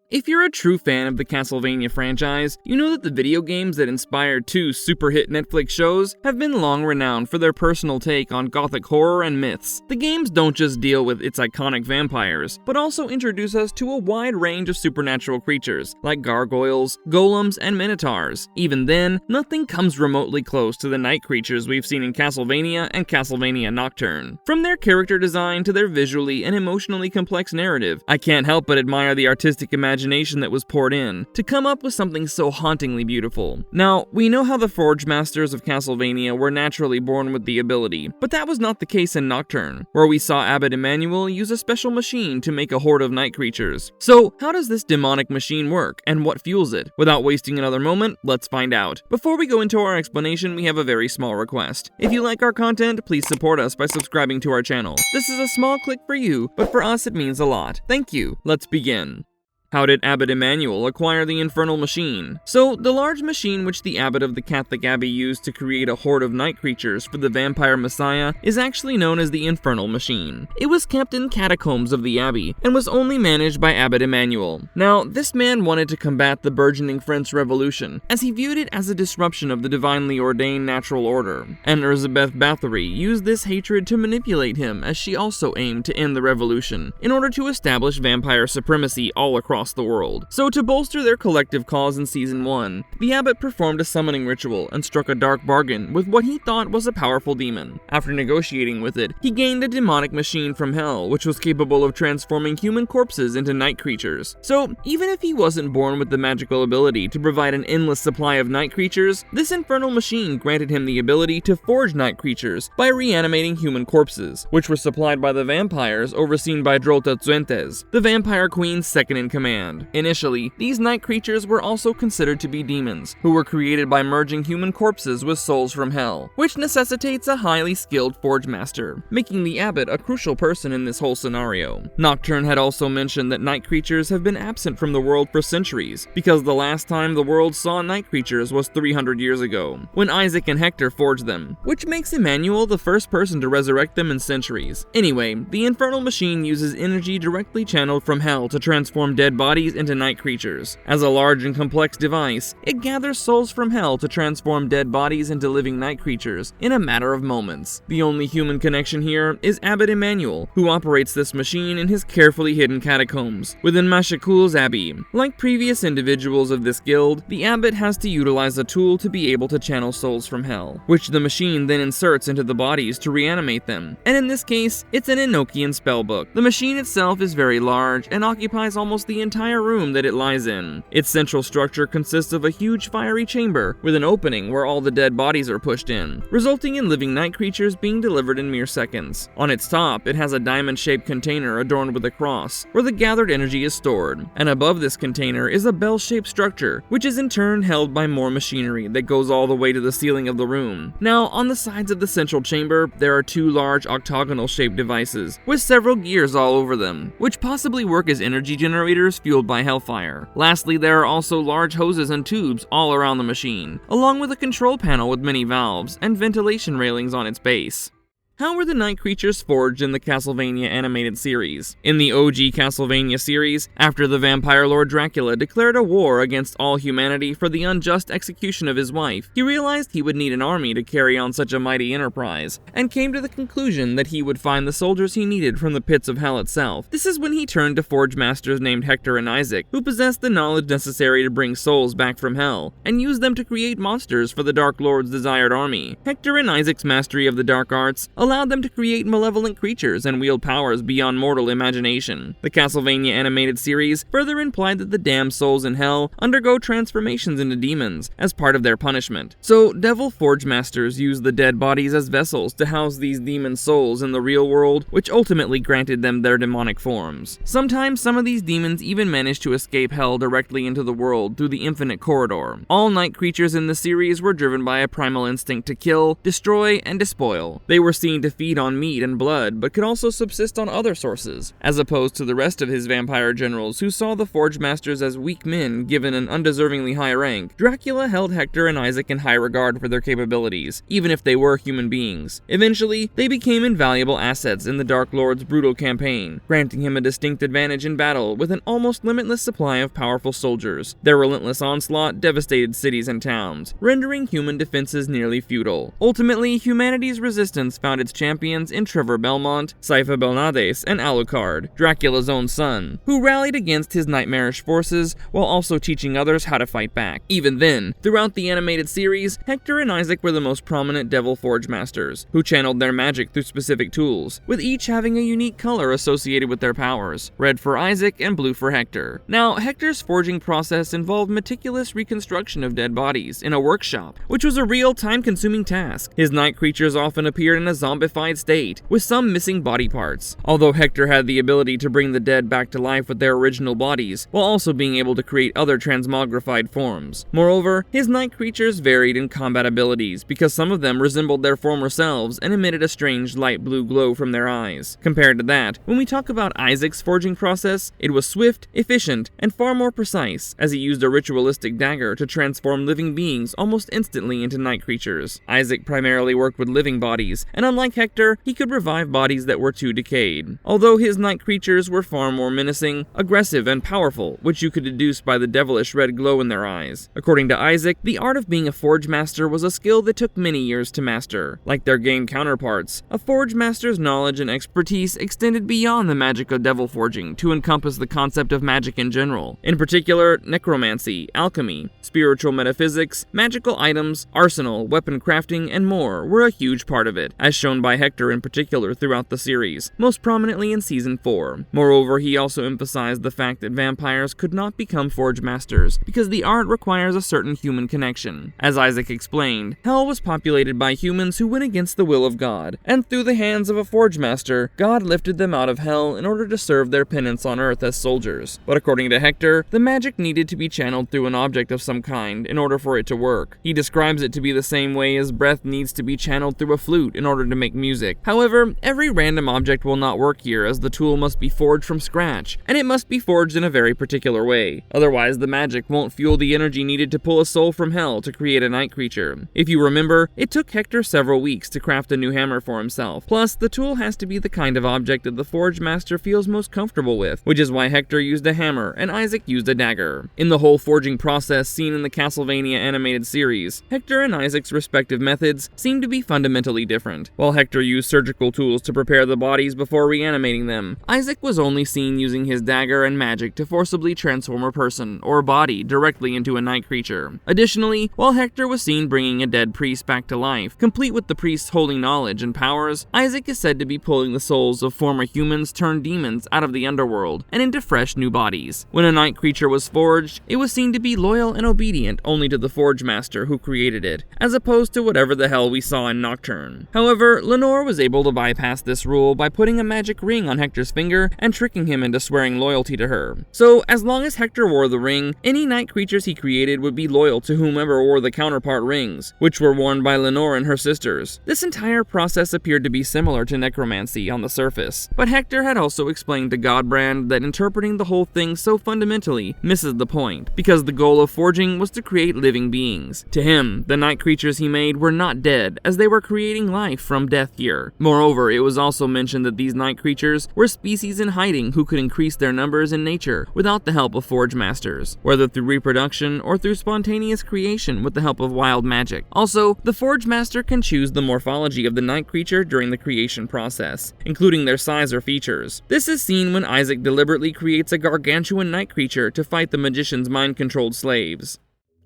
If you're a true fan of the Castlevania franchise, you know that the video games that inspired two super hit Netflix shows have been long renowned for their personal take on gothic horror and myths. The games don't just deal with its iconic vampires, but also introduce us to a wide range of supernatural creatures, like gargoyles, golems, and minotaurs. Even then, nothing comes remotely close to the night creatures we've seen in Castlevania and Castlevania Nocturne. From their character design to their visually and emotionally complex narrative, I can't help but admire the artistic imagination that was poured in to come up with something so hauntingly beautiful. Now, we know how the Forgemasters of Castlevania were naturally born with the ability, but that was not the case in Nocturne, where we saw Abbot Emmanuel use a special machine to make a horde of night creatures. So, how does this demonic machine work, and what fuels it? Without wasting another moment, let's find out. Before we go into our explanation, we have a very small request. If you like our content, please support us by subscribing to our channel. This is a small click for you, but for us it means a lot. Thank you. Let's begin. How did Abbot Emmanuel acquire the Infernal machine? So, the large machine which the abbot of the Catholic Abbey used to create a horde of night creatures for the vampire messiah is actually known as the Infernal machine. It was kept in catacombs of the abbey and was only managed by Abbot Emmanuel. Now, this man wanted to combat the burgeoning French Revolution, as he viewed it as a disruption of the divinely ordained natural order, and Elizabeth Bathory used this hatred to manipulate him, as she also aimed to end the revolution, in order to establish vampire supremacy all across the world. So to bolster their collective cause in Season 1, the abbot performed a summoning ritual and struck a dark bargain with what he thought was a powerful demon. After negotiating with it, he gained a demonic machine from hell, which was capable of transforming human corpses into night creatures. So even if he wasn't born with the magical ability to provide an endless supply of night creatures, this infernal machine granted him the ability to forge night creatures by reanimating human corpses, which were supplied by the vampires overseen by Drota Tzuentes, the vampire queen's second in command. Initially, these night creatures were also considered to be demons, who were created by merging human corpses with souls from hell, which necessitates a highly skilled Forgemaster, making the abbot a crucial person in this whole scenario. Nocturne had also mentioned that night creatures have been absent from the world for centuries, because the last time the world saw night creatures was 300 years ago, when Isaac and Hector forged them, which makes Emmanuel the first person to resurrect them in centuries. Anyway, the Infernal machine uses energy directly channeled from hell to transform dead bodies into night creatures. As a large and complex device, it gathers souls from hell to transform dead bodies into living night creatures in a matter of moments. The only human connection here is Abbot Emmanuel, who operates this machine in his carefully hidden catacombs within Machecoul's Abbey. Like previous individuals of this guild, the abbot has to utilize a tool to be able to channel souls from hell, which the machine then inserts into the bodies to reanimate them. And in this case, it's an Enochian spellbook. The machine itself is very large and occupies almost the entire room that it lies in. Its central structure consists of a huge fiery chamber with an opening where all the dead bodies are pushed in, resulting in living night creatures being delivered in mere seconds. On its top, it has a diamond-shaped container adorned with a cross, where the gathered energy is stored, and above this container is a bell-shaped structure, which is in turn held by more machinery that goes all the way to the ceiling of the room. Now, on the sides of the central chamber, there are two large octagonal-shaped devices, with several gears all over them, which possibly work as energy generators fueled by hellfire. Lastly, there are also large hoses and tubes all around the machine, along with a control panel with many valves and ventilation railings on its base. How were the night creatures forged in the Castlevania animated series? In the OG Castlevania series, after the vampire lord Dracula declared a war against all humanity for the unjust execution of his wife, he realized he would need an army to carry on such a mighty enterprise, and came to the conclusion that he would find the soldiers he needed from the pits of hell itself. This is when he turned to Forgemasters named Hector and Isaac, who possessed the knowledge necessary to bring souls back from hell, and used them to create monsters for the Dark Lord's desired army. Hector and Isaac's mastery of the dark arts allowed them to create malevolent creatures and wield powers beyond mortal imagination. The Castlevania animated series further implied that the damned souls in hell undergo transformations into demons as part of their punishment. So, devil Forgemasters used the dead bodies as vessels to house these demon souls in the real world, which ultimately granted them their demonic forms. Sometimes some of these demons even managed to escape hell directly into the world through the infinite corridor. All night creatures in the series were driven by a primal instinct to kill, destroy, and despoil. They were seen seen to feed on meat and blood, but could also subsist on other sources, as opposed to the rest of his vampire generals who saw the Forgemasters as weak men given an undeservingly high rank. Dracula held Hector and Isaac in high regard for their capabilities, even if they were human beings. Eventually, they became invaluable assets in the Dark Lord's brutal campaign, granting him a distinct advantage in battle with an almost limitless supply of powerful soldiers. Their relentless onslaught devastated cities and towns, rendering human defenses nearly futile. Ultimately, humanity's resistance found its champions in Trevor Belmont, Saifa Belnades, and Alucard, Dracula's own son, who rallied against his nightmarish forces while also teaching others how to fight back. Even then, throughout the animated series, Hector and Isaac were the most prominent Devil Forgemasters, who channeled their magic through specific tools, with each having a unique color associated with their powers, red for Isaac and blue for Hector. Now, Hector's forging process involved meticulous reconstruction of dead bodies in a workshop, which was a real time-consuming task. His night creatures often appeared in a zombified state, with some missing body parts, although Hector had the ability to bring the dead back to life with their original bodies, while also being able to create other transmogrified forms. Moreover, his night creatures varied in combat abilities, because some of them resembled their former selves and emitted a strange light blue glow from their eyes. Compared to that, when we talk about Isaac's forging process, it was swift, efficient, and far more precise, as he used a ritualistic dagger to transform living beings almost instantly into night creatures. Isaac primarily worked with living bodies, and unlike Hector, he could revive bodies that were too decayed. Although his night creatures were far more menacing, aggressive, and powerful, which you could deduce by the devilish red glow in their eyes. According to Isaac, the art of being a Forgemaster was a skill that took many years to master. Like their game counterparts, a Forgemaster's knowledge and expertise extended beyond the magic of devil forging to encompass the concept of magic in general. In particular, necromancy, alchemy, spiritual metaphysics, magical items, arsenal, weapon crafting, and more were a huge part of it, as shown by Hector in particular throughout the series, most prominently in Season 4. Moreover, he also emphasized the fact that vampires could not become Forgemasters, because the art requires a certain human connection. As Isaac explained, Hell was populated by humans who went against the will of God, and through the hands of a Forgemaster, God lifted them out of Hell in order to serve their penance on Earth as soldiers. But according to Hector, the magic needed to be channeled through an object of some kind in order for it to work. He describes it to be the same way as breath needs to be channeled through a flute in order to make music. However, every random object will not work here, as the tool must be forged from scratch, and it must be forged in a very particular way. Otherwise, the magic won't fuel the energy needed to pull a soul from hell to create a night creature. If you remember, it took Hector several weeks to craft a new hammer for himself. Plus, the tool has to be the kind of object that the Forgemaster feels most comfortable with, which is why Hector used a hammer and Isaac used a dagger. In the whole forging process seen in the Castlevania animated series, Hector and Isaac's respective methods seem to be fundamentally different. While Hector used surgical tools to prepare the bodies before reanimating them, Isaac was only seen using his dagger and magic to forcibly transform a person or body directly into a night creature. Additionally, while Hector was seen bringing a dead priest back to life, complete with the priest's holy knowledge and powers, Isaac is said to be pulling the souls of former humans turned demons out of the underworld and into fresh new bodies. When a night creature was forged, it was seen to be loyal and obedient only to the Forgemaster who created it, as opposed to whatever the hell we saw in Nocturne. However, Lenore was able to bypass this rule by putting a magic ring on Hector's finger and tricking him into swearing loyalty to her. So, as long as Hector wore the ring, any night creatures he created would be loyal to whomever wore the counterpart rings, which were worn by Lenore and her sisters. This entire process appeared to be similar to necromancy on the surface, but Hector had also explained to Godbrand that interpreting the whole thing so fundamentally misses the point, because the goal of forging was to create living beings. To him, the night creatures he made were not dead, as they were creating life from death here. Moreover, it was also mentioned that these night creatures were species in hiding who could increase their numbers in nature without the help of Forgemasters, whether through reproduction or through spontaneous creation with the help of wild magic. Also, the Forgemaster can choose the morphology of the night creature during the creation process, including their size or features. This is seen when Isaac deliberately creates a gargantuan night creature to fight the magician's mind-controlled slaves.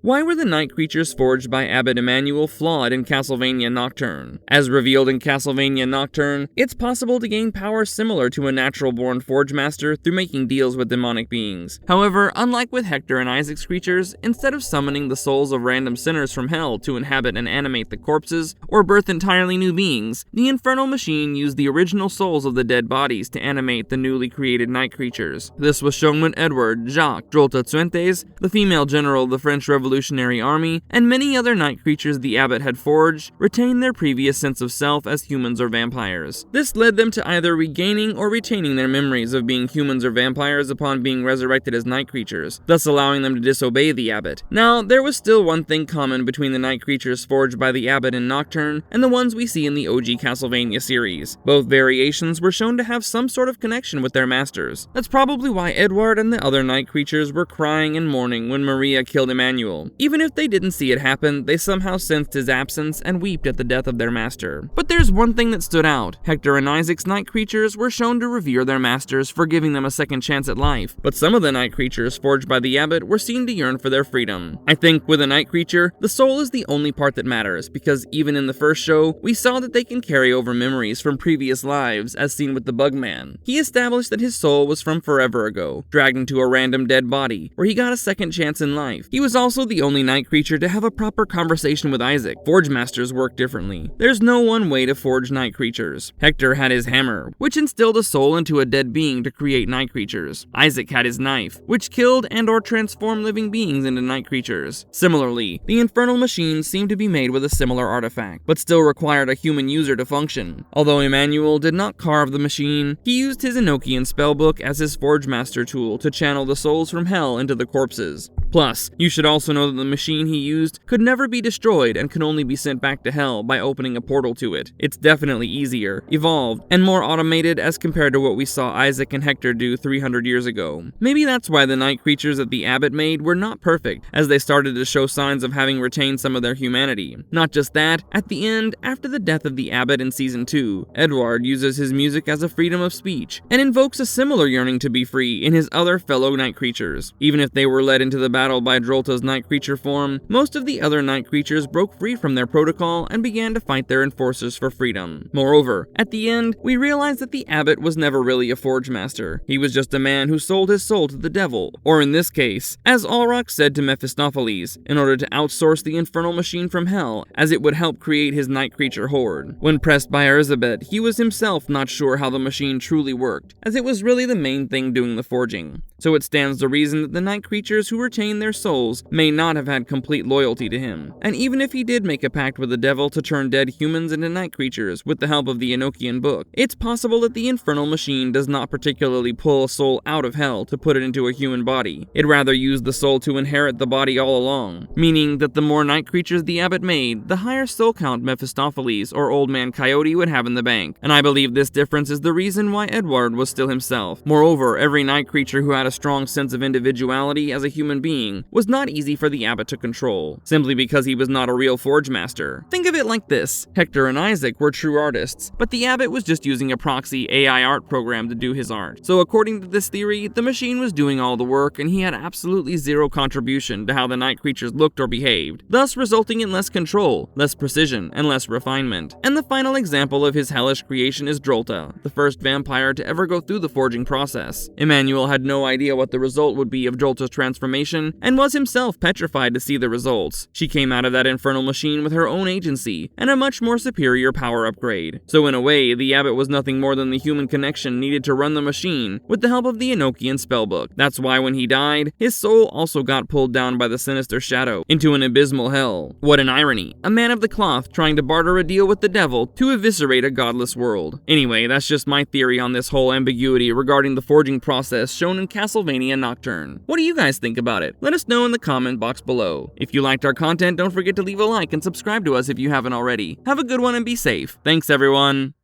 Why were the night creatures forged by Abbot Emmanuel flawed in Castlevania Nocturne? As revealed in Castlevania Nocturne, it's possible to gain power similar to a natural-born Forgemaster through making deals with demonic beings. However, unlike with Hector and Isaac's creatures, instead of summoning the souls of random sinners from hell to inhabit and animate the corpses, or birth entirely new beings, the Infernal machine used the original souls of the dead bodies to animate the newly created night creatures. This was shown when Edward Jacques Drolta Tsuentes, the female general of the French Revolution, revolutionary army, and many other night creatures the Abbot had forged retained their previous sense of self as humans or vampires. This led them to either regaining or retaining their memories of being humans or vampires upon being resurrected as night creatures, thus allowing them to disobey the Abbot. Now, there was still one thing common between the night creatures forged by the Abbot in Nocturne and the ones we see in the OG Castlevania series. Both variations were shown to have some sort of connection with their masters. That's probably why Edward and the other night creatures were crying and mourning when Maria killed Emmanuel. Even if they didn't see it happen, they somehow sensed his absence and wept at the death of their master. But there's one thing that stood out. Hector and Isaac's night creatures were shown to revere their masters for giving them a second chance at life, but some of the night creatures forged by the Abbot were seen to yearn for their freedom. I think with a night creature, the soul is the only part that matters, because even in the first show, we saw that they can carry over memories from previous lives, as seen with the Bugman. He established that his soul was from forever ago, dragged into a random dead body, where he got a second chance in life. He was also the only night creature to have a proper conversation with Isaac. Forgemasters work differently. There's no one way to forge night creatures. Hector had his hammer, which instilled a soul into a dead being to create night creatures. Isaac had his knife, which killed and/or transformed living beings into night creatures. Similarly, the Infernal machines seemed to be made with a similar artifact, but still required a human user to function. Although Emmanuel did not carve the machine, he used his Enochian spellbook as his Forgemaster tool to channel the souls from hell into the corpses. Plus, you should also know that the machine he used could never be destroyed and could only be sent back to hell by opening a portal to it. It's definitely easier, evolved, and more automated as compared to what we saw Isaac and Hector do 300 years ago. Maybe that's why the night creatures that the Abbot made were not perfect, as they started to show signs of having retained some of their humanity. Not just that, at the end, after the death of the Abbot in Season 2, Edward uses his music as a freedom of speech, and invokes a similar yearning to be free in his other fellow night creatures. Even if they were led into the battle by Drolta's night creature form, most of the other night creatures broke free from their protocol and began to fight their enforcers for freedom. Moreover, at the end, we realize that the Abbot was never really a Forgemaster. He was just a man who sold his soul to the devil, or in this case, as Ulrich said to Mephistopheles, in order to outsource the Infernal machine from hell, as it would help create his night creature horde. When pressed by Elizabeth, he was himself not sure how the machine truly worked, as it was really the main thing doing the forging. So it stands to reason that the night creatures who retained their souls may not have had complete loyalty to him. And even if he did make a pact with the devil to turn dead humans into night creatures with the help of the Enochian book, it's possible that the Infernal machine does not particularly pull a soul out of hell to put it into a human body. It rather used the soul to inherit the body all along, meaning that the more night creatures the Abbot made, the higher soul count Mephistopheles or Old Man Coyote would have in the bank. And I believe this difference is the reason why Edward was still himself. Moreover, every night creature who had a strong sense of individuality as a human being was not easy for the Abbot to control, simply because he was not a real Forgemaster. Think of it like this: Hector and Isaac were true artists, but the Abbot was just using a proxy AI art program to do his art. So according to this theory, the machine was doing all the work and he had absolutely zero contribution to how the night creatures looked or behaved, thus resulting in less control, less precision, and less refinement. And the final example of his hellish creation is Drolta, the first vampire to ever go through the forging process. Emmanuel had no idea what the result would be of Drolta's transformation, and was himself petrified to see the results. She came out of that Infernal machine with her own agency, and a much more superior power upgrade. So in a way, the Abbot was nothing more than the human connection needed to run the machine, with the help of the Enochian spellbook. That's why when he died, his soul also got pulled down by the sinister shadow, into an abysmal hell. What an irony, a man of the cloth trying to barter a deal with the devil to eviscerate a godless world. Anyway, that's just my theory on this whole ambiguity regarding the forging process shown in Castlevania Nocturne. What do you guys think about it? Let us know in the comment box below. If you liked our content, don't forget to leave a like and subscribe to us if you haven't already. Have a good one and be safe. Thanks everyone.